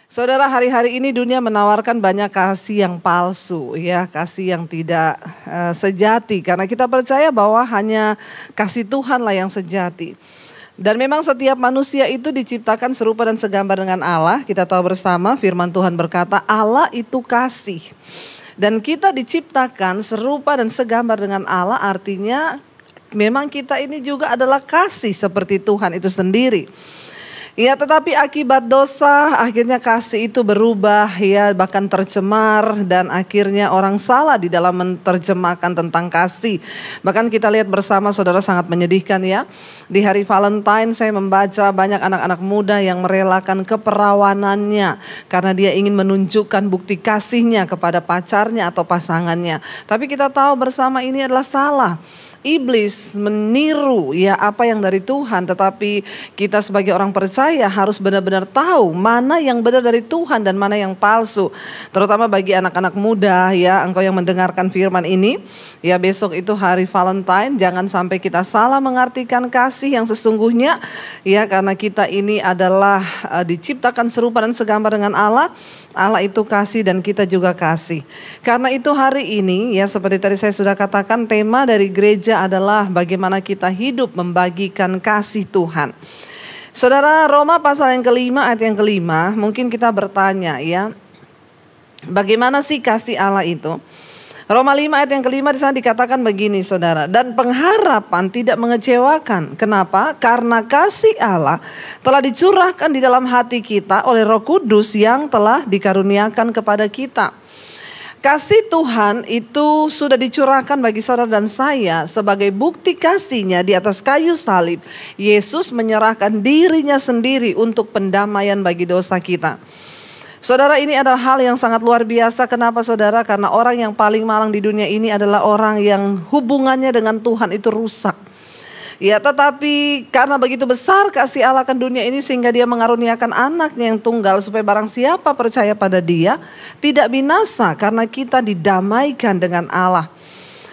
Saudara, hari-hari ini dunia menawarkan banyak kasih yang palsu, ya, kasih yang tidak sejati. Karena kita percaya bahwa hanya kasih Tuhanlah yang sejati. Dan memang setiap manusia itu diciptakan serupa dan segambar dengan Allah. Kita tahu bersama firman Tuhan berkata Allah itu kasih. Dan kita diciptakan serupa dan segambar dengan Allah, artinya memang kita ini juga adalah kasih seperti Tuhan itu sendiri. Ya, tetapi akibat dosa akhirnya kasih itu berubah, ya, bahkan tercemar, dan akhirnya orang salah di dalam menerjemahkan tentang kasih. Bahkan kita lihat bersama, saudara, sangat menyedihkan, ya. Di hari Valentine saya membaca banyak anak-anak muda yang merelakan keperawanannya karena dia ingin menunjukkan bukti kasihnya kepada pacarnya atau pasangannya. Tapi kita tahu bersama ini adalah salah. Iblis meniru, ya, apa yang dari Tuhan, tetapi kita sebagai orang percaya harus benar-benar tahu mana yang benar dari Tuhan dan mana yang palsu. Terutama bagi anak-anak muda, ya, engkau yang mendengarkan firman ini, ya, besok itu hari Valentine, jangan sampai kita salah mengartikan kasih yang sesungguhnya, ya, karena kita ini adalah diciptakan serupa dan segambar dengan Allah. Allah itu kasih dan kita juga kasih. Karena itu hari ini, ya, seperti tadi saya sudah katakan, tema dari gereja adalah bagaimana kita hidup membagikan kasih Tuhan. Saudara, Roma pasal yang kelima ayat yang kelima, mungkin kita bertanya, ya, bagaimana sih kasih Allah itu? Roma 5 ayat yang kelima di sana dikatakan begini, saudara. Dan pengharapan tidak mengecewakan. Kenapa? Karena kasih Allah telah dicurahkan di dalam hati kita oleh Roh Kudus yang telah dikaruniakan kepada kita. Kasih Tuhan itu sudah dicurahkan bagi saudara dan saya sebagai bukti kasihnya di atas kayu salib. Yesus menyerahkan dirinya sendiri untuk pendamaian bagi dosa kita. Saudara, ini adalah hal yang sangat luar biasa. Kenapa, saudara? Karena orang yang paling malang di dunia ini adalah orang yang hubungannya dengan Tuhan itu rusak. Ya, tetapi karena begitu besar kasih Allah akan dunia ini sehingga dia mengaruniakan anaknya yang tunggal supaya barang siapa percaya pada dia tidak binasa karena kita didamaikan dengan Allah.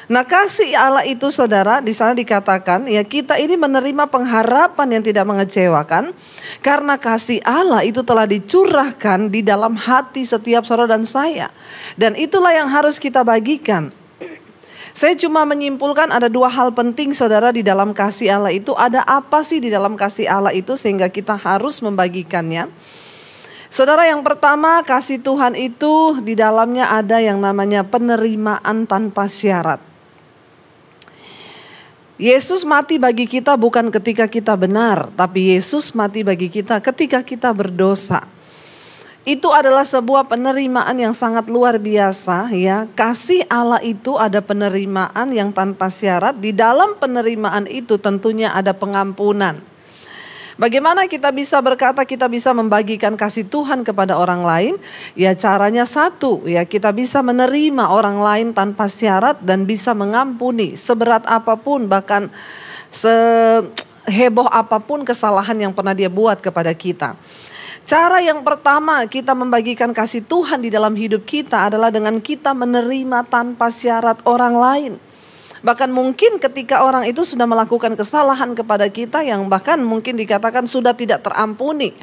Nah, kasih Allah itu, saudara, di sana dikatakan, ya, kita ini menerima pengharapan yang tidak mengecewakan karena kasih Allah itu telah dicurahkan di dalam hati setiap saudara dan saya. Dan itulah yang harus kita bagikan. Saya cuma menyimpulkan ada dua hal penting, saudara, di dalam kasih Allah itu. Ada apa sih di dalam kasih Allah itu sehingga kita harus membagikannya? Saudara, yang pertama, kasih Tuhan itu di dalamnya ada yang namanya penerimaan tanpa syarat. Yesus mati bagi kita bukan ketika kita benar, tapi Yesus mati bagi kita ketika kita berdosa. Itu adalah sebuah penerimaan yang sangat luar biasa, ya. Kasih Allah itu ada penerimaan yang tanpa syarat. Di dalam penerimaan itu tentunya ada pengampunan. Bagaimana kita bisa berkata kita bisa membagikan kasih Tuhan kepada orang lain? Ya, caranya satu, ya, kita bisa menerima orang lain tanpa syarat dan bisa mengampuni seberat apapun, bahkan seheboh apapun kesalahan yang pernah dia buat kepada kita. Cara yang pertama kita membagikan kasih Tuhan di dalam hidup kita adalah dengan kita menerima tanpa syarat orang lain. Bahkan mungkin ketika orang itu sudah melakukan kesalahan kepada kita yang bahkan mungkin dikatakan sudah tidak terampuni.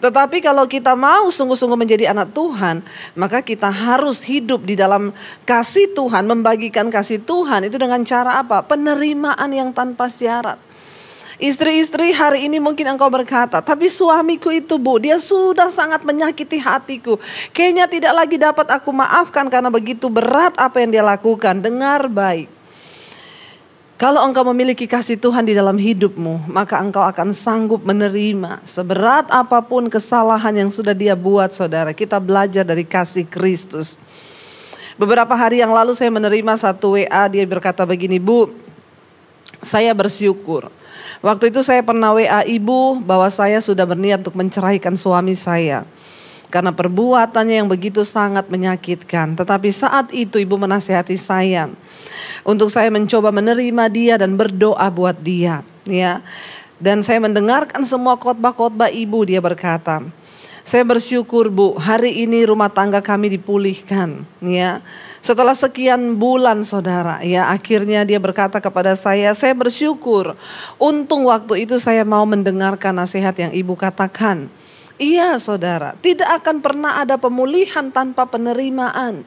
Tetapi kalau kita mau sungguh-sungguh menjadi anak Tuhan, maka kita harus hidup di dalam kasih Tuhan, membagikan kasih Tuhan itu dengan cara apa? Penerimaan yang tanpa syarat. Istri-istri, hari ini mungkin engkau berkata, tapi suamiku itu, Bu, dia sudah sangat menyakiti hatiku. Kayaknya tidak lagi dapat aku maafkan karena begitu berat apa yang dia lakukan. Dengar baik. Kalau engkau memiliki kasih Tuhan di dalam hidupmu, maka engkau akan sanggup menerima seberat apapun kesalahan yang sudah dia buat, saudara. Kita belajar dari kasih Kristus. Beberapa hari yang lalu saya menerima satu WA, dia berkata begini, Bu, saya bersyukur. Waktu itu saya pernah WA ibu bahwa saya sudah berniat untuk menceraikan suami saya. Karena perbuatannya yang begitu sangat menyakitkan. Tetapi saat itu ibu menasihati saya untuk saya mencoba menerima dia dan berdoa buat dia, ya. Dan saya mendengarkan semua khotbah-khotbah ibu, dia berkata, saya bersyukur, Bu, hari ini rumah tangga kami dipulihkan, ya. Setelah sekian bulan, saudara, ya, akhirnya dia berkata kepada saya bersyukur. Untung waktu itu saya mau mendengarkan nasihat yang ibu katakan. Iya saudara, tidak akan pernah ada pemulihan tanpa penerimaan.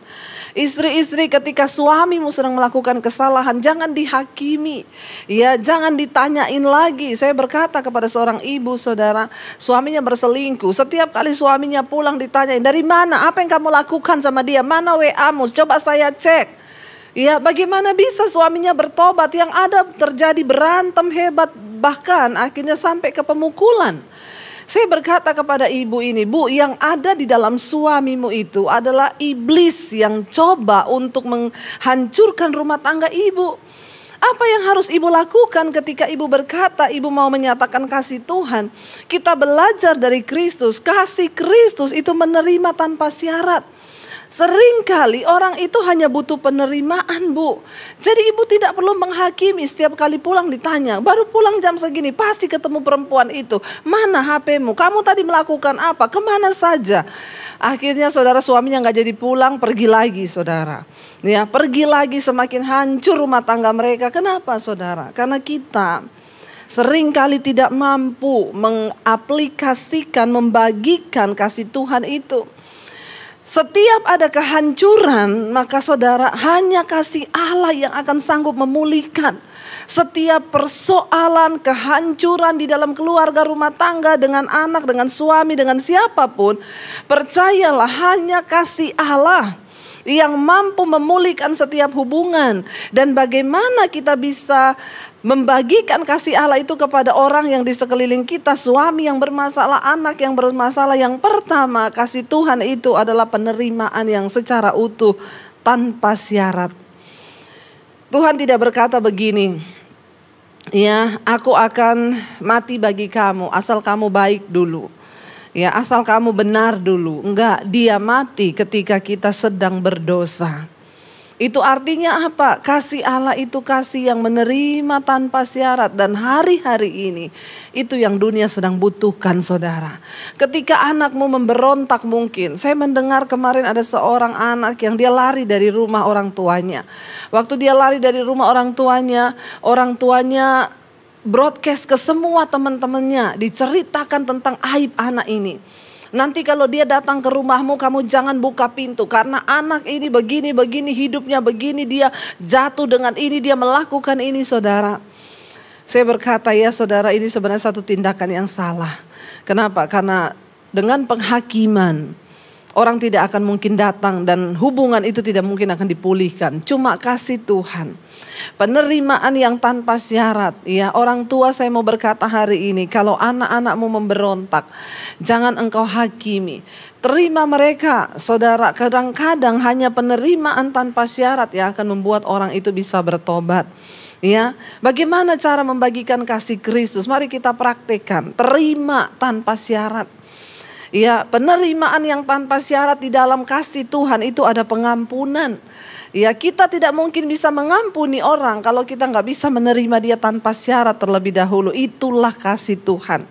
Istri-istri, ketika suamimu sedang melakukan kesalahan, jangan dihakimi. Ya, jangan ditanyain lagi. Saya berkata kepada seorang ibu saudara, suaminya berselingkuh. Setiap kali suaminya pulang ditanyain, dari mana? Apa yang kamu lakukan sama dia? Mana WA-mu? Coba saya cek. Ya, bagaimana bisa suaminya bertobat? Yang ada terjadi berantem hebat, bahkan akhirnya sampai ke pemukulan. Saya berkata kepada ibu ini, Bu, yang ada di dalam suamimu itu adalah iblis yang coba untuk menghancurkan rumah tangga ibu. Apa yang harus ibu lakukan ketika ibu berkata ibu mau menyatakan kasih Tuhan? Kita belajar dari Kristus, kasih Kristus itu menerima tanpa syarat. Seringkali orang itu hanya butuh penerimaan, Bu. Jadi ibu tidak perlu menghakimi. Setiap kali pulang ditanya, baru pulang jam segini pasti ketemu perempuan itu. Mana HP-mu? Kamu tadi melakukan apa? Kemana saja? Akhirnya saudara, suaminya gak jadi pulang, pergi lagi saudara. Ya, pergi lagi, semakin hancur rumah tangga mereka. Kenapa saudara? Karena kita seringkali tidak mampu mengaplikasikan, membagikan kasih Tuhan itu. Setiap ada kehancuran, maka saudara, hanya kasih Allah yang akan sanggup memulihkan. Setiap persoalan kehancuran di dalam keluarga, rumah tangga, dengan anak, dengan suami, dengan siapapun, percayalah hanya kasih Allah yang mampu memulihkan setiap hubungan. Dan bagaimana kita bisa membagikan kasih Allah itu kepada orang yang di sekeliling kita, suami yang bermasalah, anak yang bermasalah. Yang pertama, kasih Tuhan itu adalah penerimaan yang secara utuh tanpa syarat. Tuhan tidak berkata begini, ya, aku akan mati bagi kamu asal kamu baik dulu. Ya, asal kamu benar dulu. Enggak, dia mati ketika kita sedang berdosa. Itu artinya apa? Kasih Allah itu kasih yang menerima tanpa syarat. Dan hari-hari ini itu yang dunia sedang butuhkan saudara. Ketika anakmu memberontak mungkin. Saya mendengar kemarin ada seorang anak yang dia lari dari rumah orang tuanya. Waktu dia lari dari rumah orang tuanya broadcast ke semua teman-temannya. Diceritakan tentang aib anak ini. Nanti kalau dia datang ke rumahmu, kamu jangan buka pintu. Karena anak ini begini, hidupnya begini, dia jatuh dengan ini, dia melakukan ini saudara. Saya berkata, ya saudara, ini sebenarnya satu tindakan yang salah. Kenapa? Karena dengan penghakiman, orang tidak akan mungkin datang dan hubungan itu tidak mungkin akan dipulihkan. Cuma kasih Tuhan. Penerimaan yang tanpa syarat. Ya, orang tua, saya mau berkata hari ini, kalau anak-anakmu memberontak, jangan engkau hakimi. Terima mereka, saudara. Kadang-kadang hanya penerimaan tanpa syarat yang akan membuat orang itu bisa bertobat. Ya, bagaimana cara membagikan kasih Kristus? Mari kita praktekkan. Terima tanpa syarat. Ya, penerimaan yang tanpa syarat di dalam kasih Tuhan itu ada pengampunan. Ya, kita tidak mungkin bisa mengampuni orang kalau kita nggak bisa menerima dia tanpa syarat terlebih dahulu. Itulah kasih Tuhan.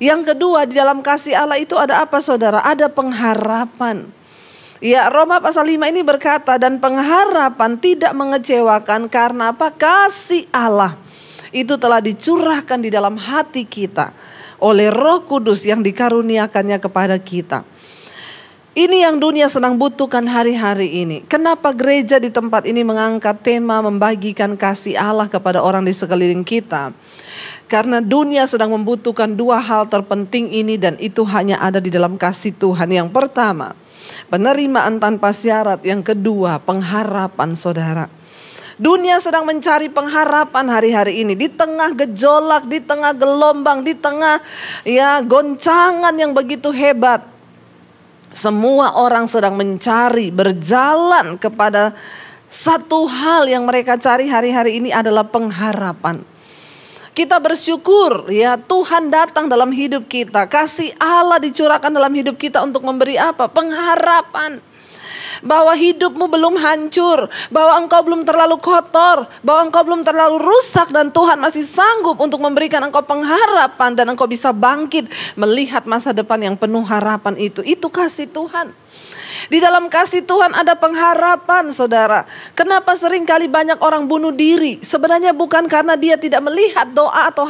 Yang kedua, di dalam kasih Allah itu ada apa saudara? Ada pengharapan. Ya, Roma pasal 5 ini berkata, dan pengharapan tidak mengecewakan karena apa? Kasih Allah itu telah dicurahkan di dalam hati kita oleh Roh Kudus yang dikaruniakannya kepada kita. Ini yang dunia sedang butuhkan hari-hari ini. Kenapa gereja di tempat ini mengangkat tema membagikan kasih Allah kepada orang di sekeliling kita? Karena dunia sedang membutuhkan dua hal terpenting ini, dan itu hanya ada di dalam kasih Tuhan. Yang pertama, penerimaan tanpa syarat. Yang kedua, pengharapan saudara. Dunia sedang mencari pengharapan hari-hari ini. Di tengah gejolak, di tengah gelombang, di tengah goncangan yang begitu hebat. Semua orang sedang mencari, berjalan kepada satu hal yang mereka cari hari-hari ini adalah pengharapan. Kita bersyukur ya, Tuhan datang dalam hidup kita. Kasih Allah dicurahkan dalam hidup kita untuk memberi apa? Pengharapan. Bahwa hidupmu belum hancur, bahwa engkau belum terlalu kotor, bahwa engkau belum terlalu rusak, dan Tuhan masih sanggup untuk memberikan engkau pengharapan dan engkau bisa bangkit melihat masa depan yang penuh harapan itu. Itu kasih Tuhan. Di dalam kasih Tuhan ada pengharapan, saudara. Kenapa seringkali banyak orang bunuh diri? Sebenarnya bukan karena dia tidak melihat doa atau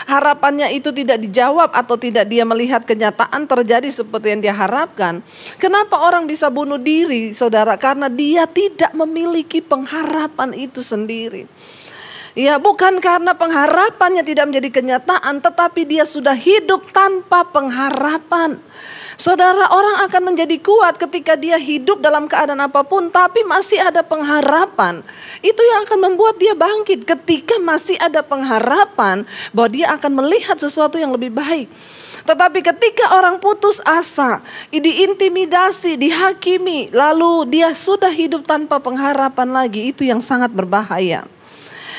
harapannya itu tidak dijawab, atau tidak dia melihat kenyataan terjadi seperti yang dia harapkan. Kenapa orang bisa bunuh diri, saudara? Karena dia tidak memiliki pengharapan itu sendiri. Ya, bukan karena pengharapannya tidak menjadi kenyataan, tetapi dia sudah hidup tanpa pengharapan. Saudara, orang akan menjadi kuat ketika dia hidup dalam keadaan apapun, tapi masih ada pengharapan. Itu yang akan membuat dia bangkit ketika masih ada pengharapan bahwa dia akan melihat sesuatu yang lebih baik. Tetapi ketika orang putus asa, diintimidasi, dihakimi, lalu dia sudah hidup tanpa pengharapan lagi, itu yang sangat berbahaya.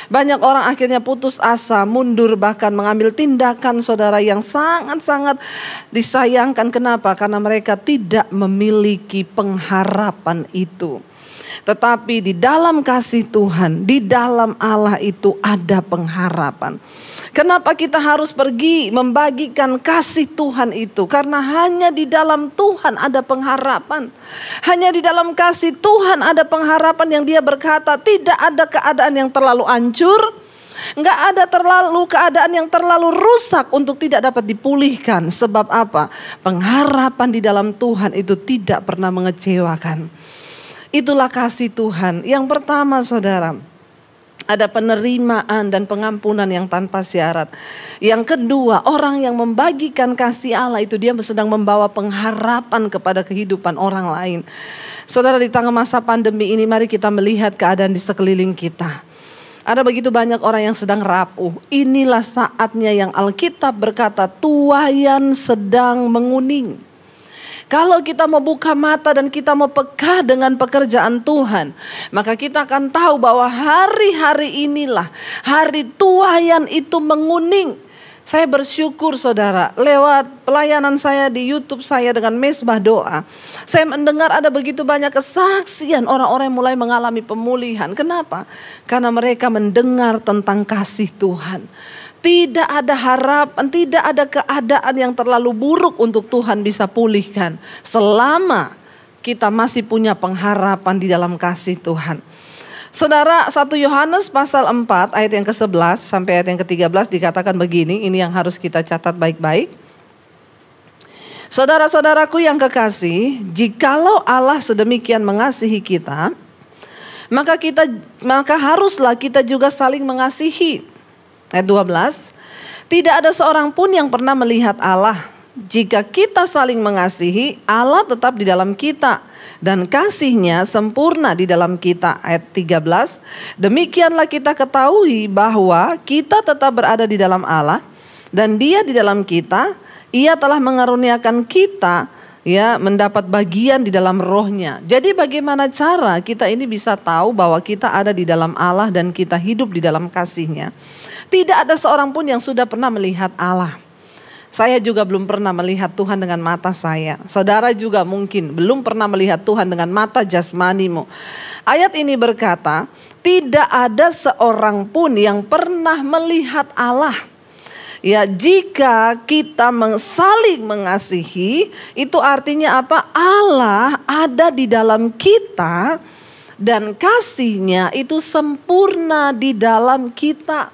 Banyak orang akhirnya putus asa, mundur, bahkan mengambil tindakan, saudara, yang sangat-sangat disayangkan. Kenapa? Karena mereka tidak memiliki pengharapan itu. Tetapi di dalam kasih Tuhan, di dalam Allah itu ada pengharapan. Kenapa kita harus pergi membagikan kasih Tuhan itu? Karena hanya di dalam Tuhan ada pengharapan. Hanya di dalam kasih Tuhan ada pengharapan yang dia berkata, tidak ada keadaan yang terlalu hancur, enggak ada keadaan yang terlalu rusak untuk tidak dapat dipulihkan. Sebab apa? Pengharapan di dalam Tuhan itu tidak pernah mengecewakan. Itulah kasih Tuhan. Yang pertama, saudara, ada penerimaan dan pengampunan yang tanpa syarat. Yang kedua, orang yang membagikan kasih Allah itu dia sedang membawa pengharapan kepada kehidupan orang lain. Saudara, di tengah masa pandemi ini mari kita melihat keadaan di sekeliling kita. Ada begitu banyak orang yang sedang rapuh. Inilah saatnya yang Alkitab berkata tuaian sedang menguning. Kalau kita mau buka mata dan kita mau peka dengan pekerjaan Tuhan, maka kita akan tahu bahwa hari-hari inilah hari tuaian itu menguning. Saya bersyukur, saudara, lewat pelayanan saya di YouTube saya dengan Mesbah Doa, saya mendengar ada begitu banyak kesaksian orang-orang yang mulai mengalami pemulihan. Kenapa? Karena mereka mendengar tentang kasih Tuhan. Tidak ada harapan, tidak ada keadaan yang terlalu buruk untuk Tuhan bisa pulihkan. Selama kita masih punya pengharapan di dalam kasih Tuhan. Saudara, 1 Yohanes pasal 4 ayat yang ke-11 sampai ayat yang ke-13 dikatakan begini. Ini yang harus kita catat baik-baik. Saudara-saudaraku yang kekasih, jikalau Allah sedemikian mengasihi kita, maka haruslah kita juga saling mengasihi. Ayat 12, tidak ada seorang pun yang pernah melihat Allah. Jika kita saling mengasihi, Allah tetap di dalam kita dan kasih-Nya sempurna di dalam kita. Ayat 13, demikianlah kita ketahui bahwa kita tetap berada di dalam Allah dan Dia di dalam kita. Ia telah mengaruniakan kita mendapat bagian di dalam roh-Nya. Jadi bagaimana cara kita ini bisa tahu bahwa kita ada di dalam Allah dan kita hidup di dalam kasih-Nya? Tidak ada seorang pun yang sudah pernah melihat Allah. Saya juga belum pernah melihat Tuhan dengan mata saya. Saudara juga mungkin belum pernah melihat Tuhan dengan mata jasmanimu. Ayat ini berkata, tidak ada seorang pun yang pernah melihat Allah. Ya, jika kita saling mengasihi, itu artinya apa? Allah ada di dalam kita dan kasih-Nya itu sempurna di dalam kita.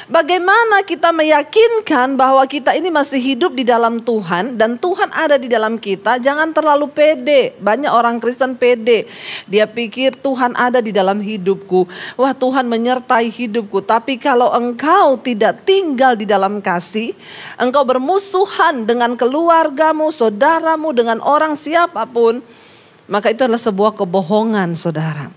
Bagaimana kita meyakinkan bahwa kita ini masih hidup di dalam Tuhan dan Tuhan ada di dalam kita? Jangan terlalu pede. Banyak orang Kristen pede. Dia pikir Tuhan ada di dalam hidupku. Wah, Tuhan menyertai hidupku. Tapi kalau engkau tidak tinggal di dalam kasih, engkau bermusuhan dengan keluargamu, saudaramu, dengan orang siapapun, maka itu adalah sebuah kebohongan, saudara.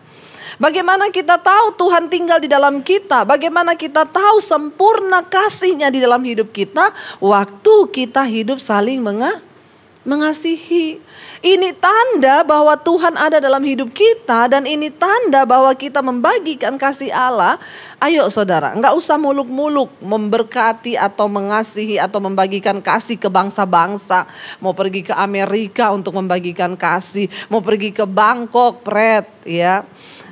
Bagaimana kita tahu Tuhan tinggal di dalam kita? Bagaimana kita tahu sempurna kasih-Nya di dalam hidup kita? Waktu kita hidup saling mengasihi. Ini tanda bahwa Tuhan ada dalam hidup kita dan ini tanda bahwa kita membagikan kasih Allah. Ayo saudara, enggak usah muluk-muluk memberkati atau mengasihi atau membagikan kasih ke bangsa-bangsa. Mau pergi ke Amerika untuk membagikan kasih, mau pergi ke Bangkok, ya.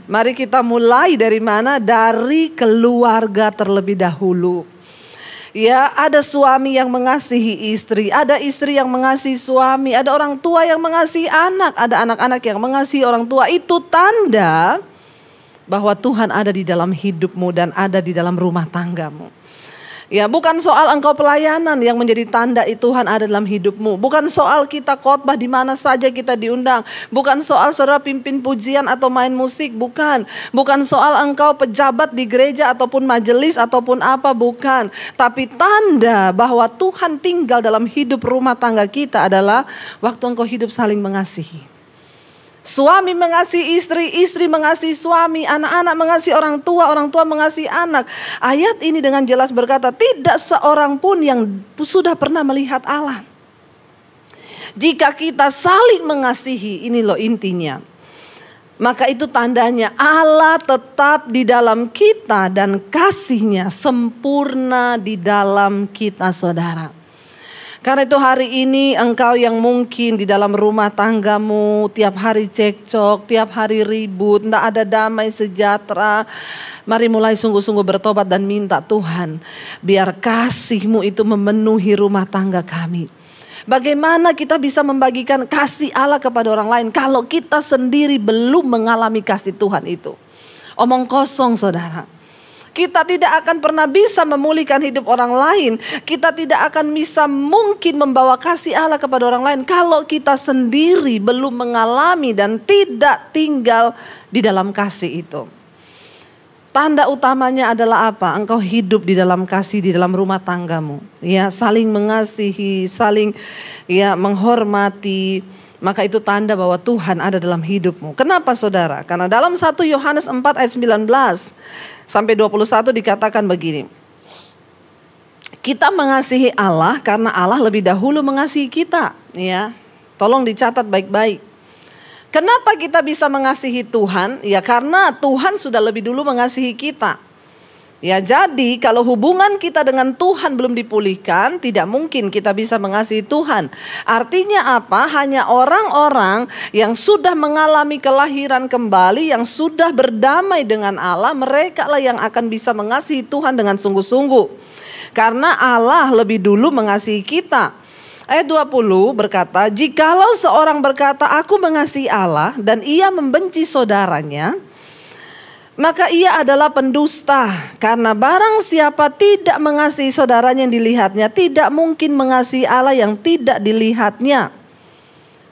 Mari kita mulai dari mana? Dari keluarga terlebih dahulu. Ya, ada suami yang mengasihi istri, ada istri yang mengasihi suami, ada orang tua yang mengasihi anak, ada anak-anak yang mengasihi orang tua. Itu tanda bahwa Tuhan ada di dalam hidupmu dan ada di dalam rumah tanggamu. Ya, bukan soal engkau pelayanan yang menjadi tanda Tuhan ada dalam hidupmu. Bukan soal kita khotbah di mana saja kita diundang. Bukan soal saudara pimpin pujian atau main musik, bukan. Bukan soal engkau pejabat di gereja ataupun majelis ataupun apa, bukan. Tapi tanda bahwa Tuhan tinggal dalam hidup rumah tangga kita adalah waktu engkau hidup saling mengasihi. Suami mengasihi istri, istri mengasihi suami, anak-anak mengasihi orang tua mengasihi anak. Ayat ini dengan jelas berkata, tidak seorang pun yang sudah pernah melihat Allah. Jika kita saling mengasihi, ini loh intinya. Maka itu tandanya Allah tetap di dalam kita dan kasih-Nya sempurna di dalam kita, saudara. Karena itu hari ini engkau yang mungkin di dalam rumah tanggamu tiap hari cekcok, tiap hari ribut, tidak ada damai sejahtera. Mari mulai sungguh-sungguh bertobat dan minta Tuhan, biar kasih-Mu itu memenuhi rumah tangga kami. Bagaimana kita bisa membagikan kasih Allah kepada orang lain kalau kita sendiri belum mengalami kasih Tuhan itu? Omong kosong, saudara. Kita tidak akan pernah bisa memulihkan hidup orang lain. Kita tidak akan bisa mungkin membawa kasih Allah kepada orang lain kalau kita sendiri belum mengalami dan tidak tinggal di dalam kasih itu. Tanda utamanya adalah apa? Engkau hidup di dalam kasih di dalam rumah tanggamu. Ya, saling mengasihi, saling menghormati. Maka itu tanda bahwa Tuhan ada dalam hidupmu. Kenapa, saudara? Karena dalam 1 Yohanes 4 ayat 19 sampai 21 dikatakan begini. Kita mengasihi Allah karena Allah lebih dahulu mengasihi kita. Ya, tolong dicatat baik-baik. Kenapa kita bisa mengasihi Tuhan? Ya, karena Tuhan sudah lebih dulu mengasihi kita. Ya, jadi kalau hubungan kita dengan Tuhan belum dipulihkan, tidak mungkin kita bisa mengasihi Tuhan. Artinya apa? Hanya orang-orang yang sudah mengalami kelahiran kembali, yang sudah berdamai dengan Allah, mereka lah yang akan bisa mengasihi Tuhan dengan sungguh-sungguh. Karena Allah lebih dulu mengasihi kita. Ayat 20 berkata, jikalau seorang berkata, aku mengasihi Allah dan ia membenci saudaranya, maka ia adalah pendusta. Karena barang siapa tidak mengasihi saudaranya yang dilihatnya, tidak mungkin mengasihi Allah yang tidak dilihatnya.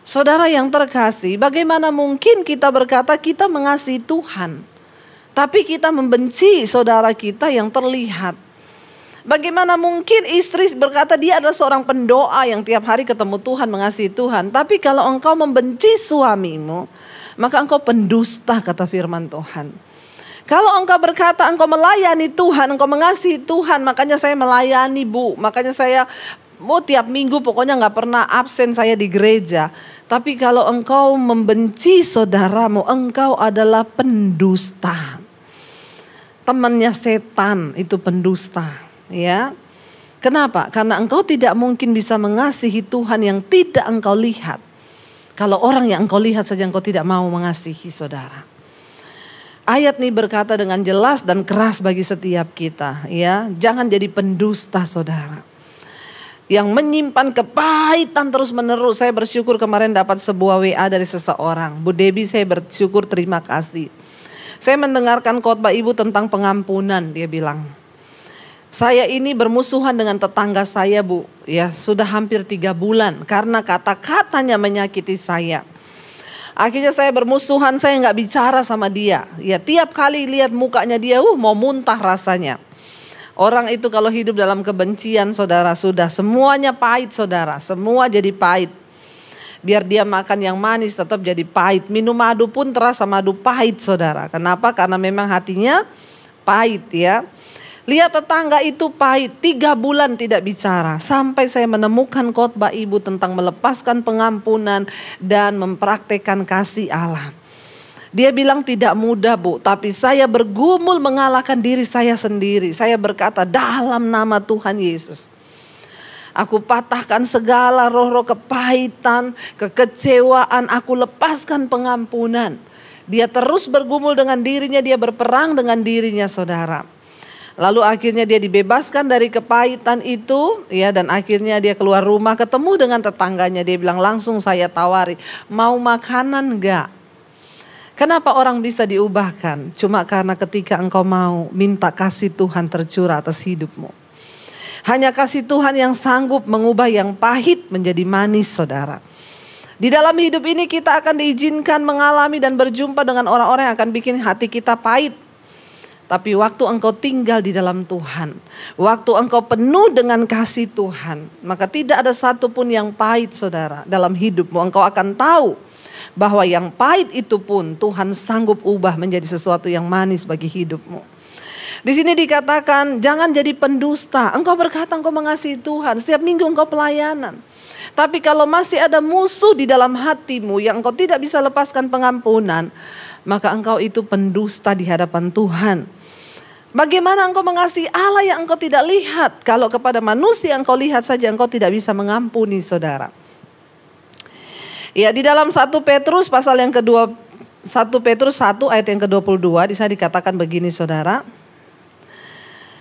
Saudara yang terkasih, bagaimana mungkin kita berkata kita mengasihi Tuhan, tapi kita membenci saudara kita yang terlihat? Bagaimana mungkin istri berkata dia adalah seorang pendoa yang tiap hari ketemu Tuhan, mengasihi Tuhan, tapi kalau engkau membenci suamimu, maka engkau pendusta, kata firman Tuhan. Kalau engkau berkata engkau melayani Tuhan, engkau mengasihi Tuhan, makanya saya melayani, Bu. Makanya saya tiap minggu pokoknya gak pernah absen saya di gereja. Tapi kalau engkau membenci saudaramu, engkau adalah pendusta. Temannya setan itu pendusta. Ya, kenapa? Karena engkau tidak mungkin bisa mengasihi Tuhan yang tidak engkau lihat. Kalau orang yang engkau lihat saja engkau tidak mau mengasihi, saudara. Ayat ini berkata dengan jelas dan keras bagi setiap kita, ya. Jangan jadi pendusta, saudara, yang menyimpan kepahitan terus menerus. Saya bersyukur kemarin dapat sebuah WA dari seseorang. Bu Debbie, saya bersyukur, terima kasih. Saya mendengarkan khotbah ibu tentang pengampunan. Dia bilang, saya ini bermusuhan dengan tetangga saya, Bu. Ya, sudah hampir 3 bulan karena kata-katanya menyakiti saya. Akhirnya saya bermusuhan, saya gak bicara sama dia. Ya, tiap kali lihat mukanya dia, mau muntah rasanya. Orang itu kalau hidup dalam kebencian, saudara, sudah semuanya pahit, saudara. Semua jadi pahit. Biar dia makan yang manis tetap jadi pahit. Minum madu pun terasa madu pahit, saudara. Kenapa? Karena memang hatinya pahit, ya. Lihat tetangga itu pahit, 3 bulan tidak bicara. Sampai saya menemukan khotbah ibu tentang melepaskan pengampunan dan mempraktekkan kasih Allah. Dia bilang tidak mudah, Bu, tapi saya bergumul mengalahkan diri saya sendiri. Saya berkata, dalam nama Tuhan Yesus, aku patahkan segala roh-roh kepahitan, kekecewaan, aku lepaskan pengampunan. Dia terus bergumul dengan dirinya, dia berperang dengan dirinya, saudara. Lalu akhirnya dia dibebaskan dari kepahitan itu, ya, dan akhirnya dia keluar rumah ketemu dengan tetangganya. Dia bilang, langsung saya tawari, mau makanan enggak? Kenapa orang bisa diubahkan? Cuma karena ketika engkau mau minta kasih Tuhan tercurah atas hidupmu. Hanya kasih Tuhan yang sanggup mengubah yang pahit menjadi manis, saudara. Di dalam hidup ini kita akan diizinkan mengalami dan berjumpa dengan orang-orang yang akan bikin hati kita pahit. Tapi waktu engkau tinggal di dalam Tuhan, waktu engkau penuh dengan kasih Tuhan, maka tidak ada satupun yang pahit, saudara, dalam hidupmu. Engkau akan tahu bahwa yang pahit itu pun Tuhan sanggup ubah menjadi sesuatu yang manis bagi hidupmu. Di sini dikatakan jangan jadi pendusta. Engkau berkata engkau mengasihi Tuhan, setiap minggu engkau pelayanan. Tapi kalau masih ada musuh di dalam hatimu yang engkau tidak bisa lepaskan pengampunan, maka engkau itu pendusta di hadapan Tuhan. Bagaimana engkau mengasihi Allah yang engkau tidak lihat, kalau kepada manusia yang engkau lihat saja engkau tidak bisa mengampuni, saudara. Ya, di dalam 1 Petrus pasal yang kedua, 1 Petrus 1 ayat yang ke-22 di sana dikatakan begini, saudara.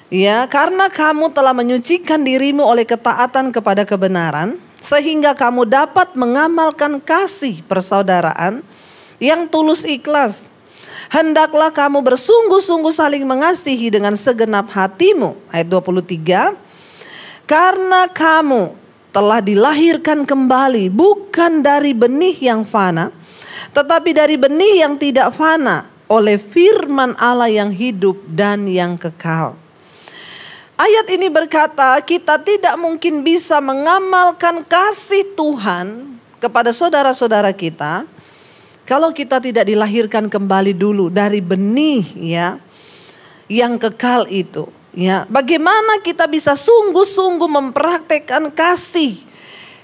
Ya, karena kamu telah menyucikan dirimu oleh ketaatan kepada kebenaran, sehingga kamu dapat mengamalkan kasih persaudaraan yang tulus ikhlas. Hendaklah kamu bersungguh-sungguh saling mengasihi dengan segenap hatimu. Ayat 23. Karena kamu telah dilahirkan kembali bukan dari benih yang fana, tetapi dari benih yang tidak fana oleh firman Allah yang hidup dan yang kekal. Ayat ini berkata kita tidak mungkin bisa mengamalkan kasih Tuhan kepada saudara-saudara kita kalau kita tidak dilahirkan kembali dulu dari benih, ya, yang kekal itu. Ya, bagaimana kita bisa sungguh-sungguh mempraktekkan kasih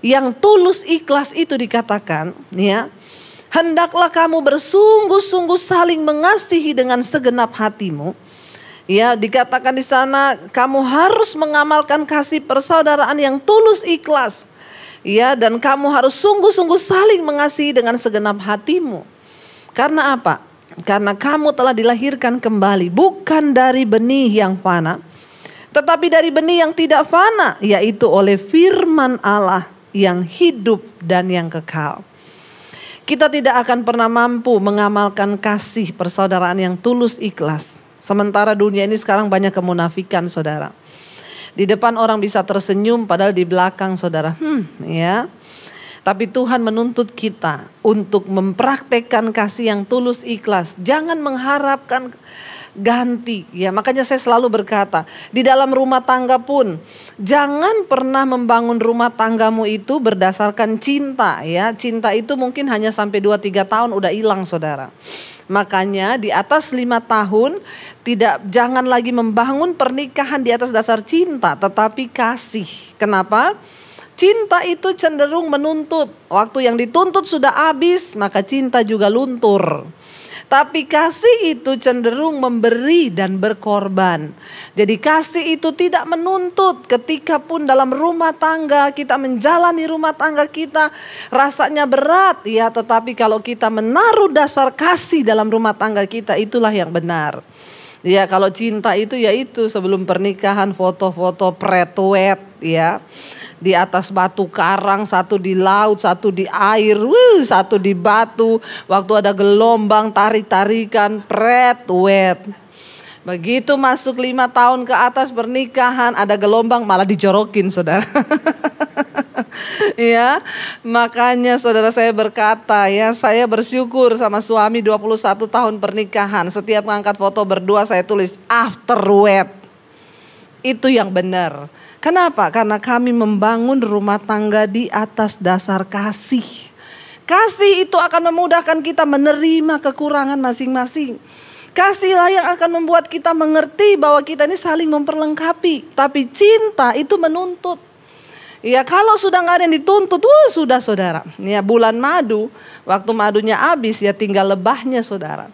yang tulus ikhlas itu dikatakan, ya. Hendaklah kamu bersungguh-sungguh saling mengasihi dengan segenap hatimu. Ya, dikatakan di sana kamu harus mengamalkan kasih persaudaraan yang tulus ikhlas. Ya, dan kamu harus sungguh-sungguh saling mengasihi dengan segenap hatimu. Karena apa? Karena kamu telah dilahirkan kembali bukan dari benih yang fana, tetapi dari benih yang tidak fana, yaitu oleh firman Allah yang hidup dan yang kekal. Kita tidak akan pernah mampu mengamalkan kasih persaudaraan yang tulus ikhlas. Sementara dunia ini sekarang banyak kemunafikan, saudara. Di depan orang bisa tersenyum padahal di belakang, saudara, ya. Tapi Tuhan menuntut kita untuk mempraktekkan kasih yang tulus ikhlas. Jangan mengharapkan ganti, ya. Makanya saya selalu berkata, di dalam rumah tangga pun jangan pernah membangun rumah tanggamu itu berdasarkan cinta, ya. Cinta itu mungkin hanya sampai 2-3 tahun udah hilang, saudara. Makanya di atas 5 tahun jangan lagi membangun pernikahan di atas dasar cinta, tetapi kasih. Kenapa? Cinta itu cenderung menuntut. Waktu yang dituntut sudah habis, maka cinta juga luntur. Tapi kasih itu cenderung memberi dan berkorban. Jadi kasih itu tidak menuntut. Ketika pun dalam rumah tangga kita menjalani rumah tangga kita rasanya berat, ya, tetapi kalau kita menaruh dasar kasih dalam rumah tangga kita, itulah yang benar. Ya, kalau cinta itu ya itu sebelum pernikahan foto-foto pretwet, ya. Di atas batu karang, satu di laut, satu di air, satu di batu. Waktu ada gelombang, tarik-tarikan, wet. Begitu masuk 5 tahun ke atas pernikahan, ada gelombang malah dijorokin, saudara. Ya, makanya saudara saya berkata, ya, saya bersyukur sama suami 21 tahun pernikahan. Setiap ngangkat foto berdua saya tulis after wed. Itu yang benar. Kenapa? Karena kami membangun rumah tangga di atas dasar kasih. Kasih itu akan memudahkan kita menerima kekurangan masing-masing. Kasihlah yang akan membuat kita mengerti bahwa kita ini saling memperlengkapi. Tapi cinta itu menuntut. Ya, kalau sudah nggak ada yang dituntut, sudah, saudara. Ya, bulan madu, waktu madunya habis ya tinggal lebahnya, saudara.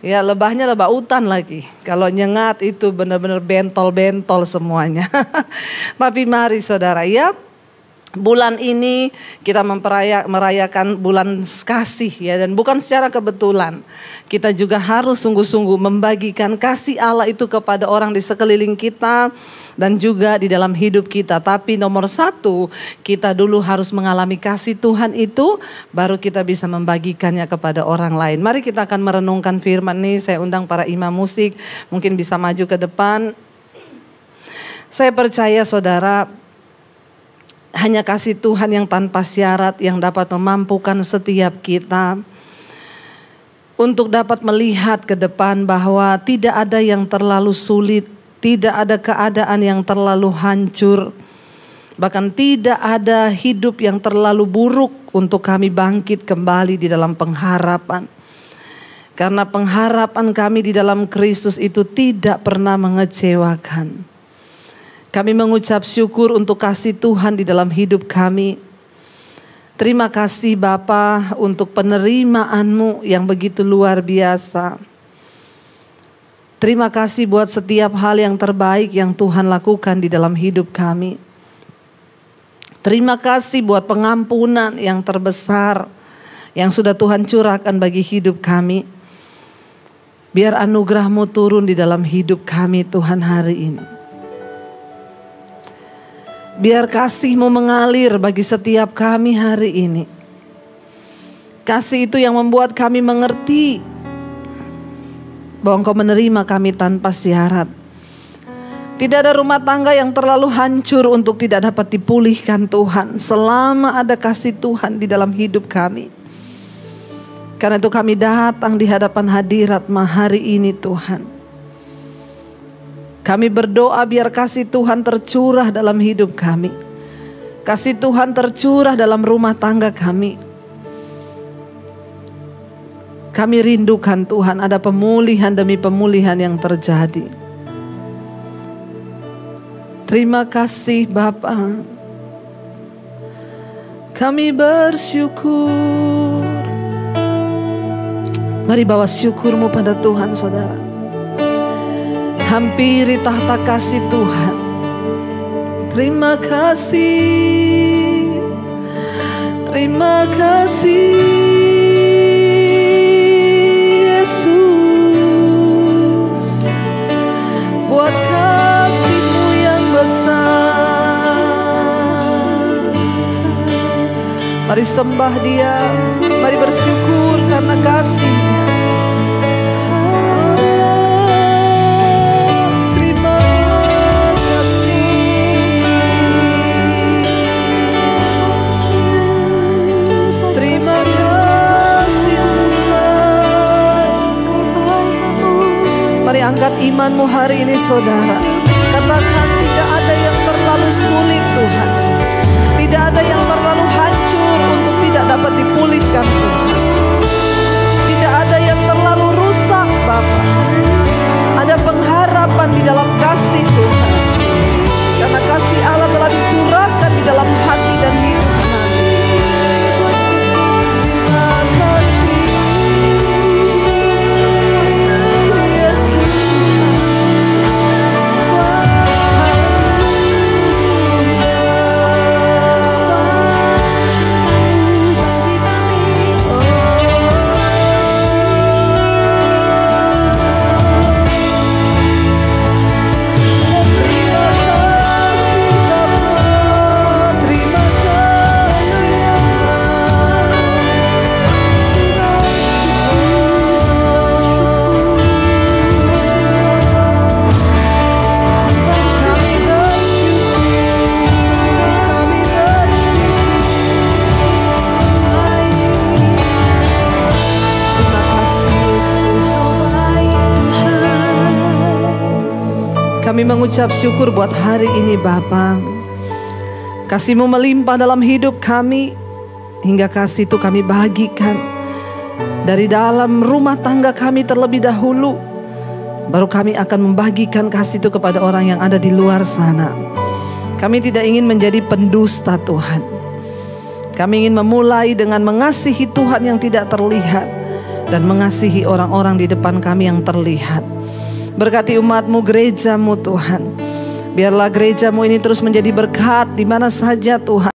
Ya, lebahnya lebah hutan lagi. Kalau nyengat itu benar-benar bentol-bentol semuanya. Tapi mari, saudara, ya, Bulan ini kita merayakan bulan kasih ya, dan bukan secara kebetulan. Kita juga harus sungguh-sungguh membagikan kasih Allah itu kepada orang di sekeliling kita dan juga di dalam hidup kita. Tapi nomor satu, kita dulu harus mengalami kasih Tuhan itu, baru kita bisa membagikannya kepada orang lain. Mari kita akan merenungkan firman ini. Saya undang para imam musik, mungkin bisa maju ke depan. Saya percaya saudara, hanya kasih Tuhan yang tanpa syarat yang dapat memampukan setiap kita untuk dapat melihat ke depan bahwa tidak ada yang terlalu sulit, tidak ada keadaan yang terlalu hancur, bahkan tidak ada hidup yang terlalu buruk untuk kami bangkit kembali di dalam pengharapan. Karena pengharapan kami di dalam Kristus itu tidak pernah mengecewakan. Kami mengucap syukur untuk kasih Tuhan di dalam hidup kami. Terima kasih Bapa untuk penerimaan-Mu yang begitu luar biasa. Terima kasih buat setiap hal yang terbaik yang Tuhan lakukan di dalam hidup kami. Terima kasih buat pengampunan yang terbesar yang sudah Tuhan curahkan bagi hidup kami. Biar anugerah-Mu turun di dalam hidup kami Tuhan hari ini. Biar kasih-Mu mengalir bagi setiap kami hari ini. Kasih itu yang membuat kami mengerti bahwa Engkau menerima kami tanpa syarat. Tidak ada rumah tangga yang terlalu hancur untuk tidak dapat dipulihkan Tuhan, selama ada kasih Tuhan di dalam hidup kami. Karena itu kami datang di hadapan hadirat-Mu hari ini Tuhan. Kami berdoa biar kasih Tuhan tercurah dalam hidup kami. Kasih Tuhan tercurah dalam rumah tangga kami. Kami rindukan Tuhan ada pemulihan demi pemulihan yang terjadi. Terima kasih Bapa. Kami bersyukur. Mari bawa syukur-Mu pada Tuhan saudara. Hampiri tahta kasih Tuhan. Terima kasih. Terima kasih Yesus. Buat kasih-Mu yang besar. Mari sembah Dia. Mari bersyukur karena kasih-Nya. Mari angkat iman-Mu hari ini saudara. Katakan tidak ada yang terlalu sulit Tuhan. Tidak ada yang terlalu hancur untuk tidak dapat dipulihkan Tuhan. Tidak ada yang terlalu rusak Bapa. Ada pengharapan di dalam kasih Tuhan. Karena kasih Allah telah dicurahkan di dalam hati dan hidup kami. Terima kasih. Kami mengucap syukur buat hari ini Bapa. Kasih-Mu melimpah dalam hidup kami. Hingga kasih itu kami bagikan dari dalam rumah tangga kami terlebih dahulu. Baru kami akan membagikan kasih itu kepada orang yang ada di luar sana. Kami tidak ingin menjadi pendusta Tuhan. Kami ingin memulai dengan mengasihi Tuhan yang tidak terlihat. Dan mengasihi orang-orang di depan kami yang terlihat. Berkati umat-Mu, gereja-Mu Tuhan. Biarlah gereja-Mu ini terus menjadi berkat di mana saja Tuhan.